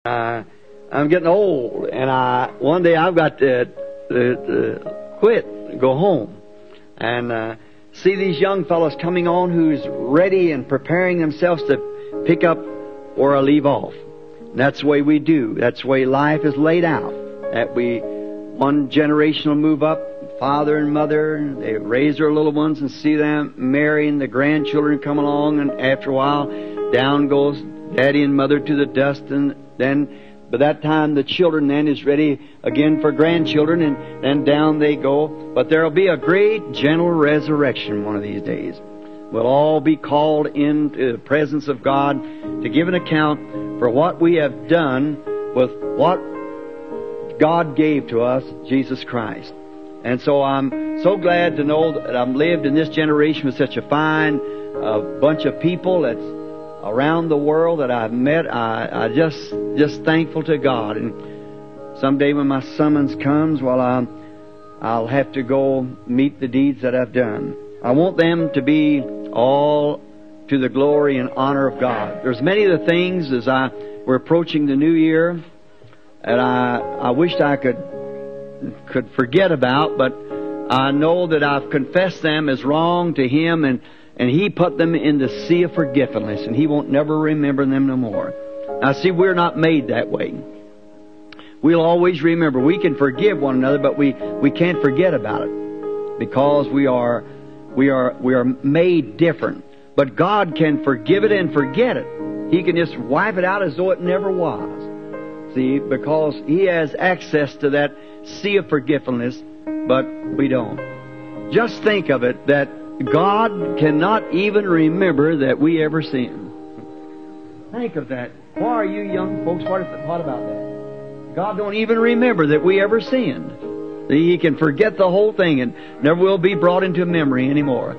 I'm getting old, and one day I've got to quit, go home, and see these young fellows coming on who's ready and preparing themselves to pick up where I leave off. And that's the way we do. That's the way life is laid out. That one generation will move up, father and mother, they raise their little ones and see them marrying, the grandchildren come along, and after a while, down goes daddy and mother to the dust, and then by that time the children then is ready again for grandchildren, and then down they go. But there'll be a great gentle resurrection one of these days. We'll all be called into the presence of God to give an account for what we have done with what God gave to us, Jesus Christ. And so I'm so glad to know that I've lived in this generation with such a fine bunch of people that's around the world that I've met. I just thankful to God. And someday when my summons comes, well, I'll have to go meet the deeds that I've done. I want them to be all to the glory and honor of God. There's many of the things as we're approaching the new year that I wished I could forget about, but I know that I've confessed them as wrong to Him, and He put them in the sea of forgetfulness, and He won't never remember them no more. Now see, we're not made that way. We'll always remember. We can forgive one another, but we can't forget about it, because we are made different. But God can forgive it and forget it. He can just wipe it out as though it never was. See, because He has access to that sea of forgetfulness, but we don't. Just think of it, that God cannot even remember that we ever sinned. Think of that. Why are you young folks, what about that? God don't even remember that we ever sinned. He can forget the whole thing and never will be brought into memory anymore.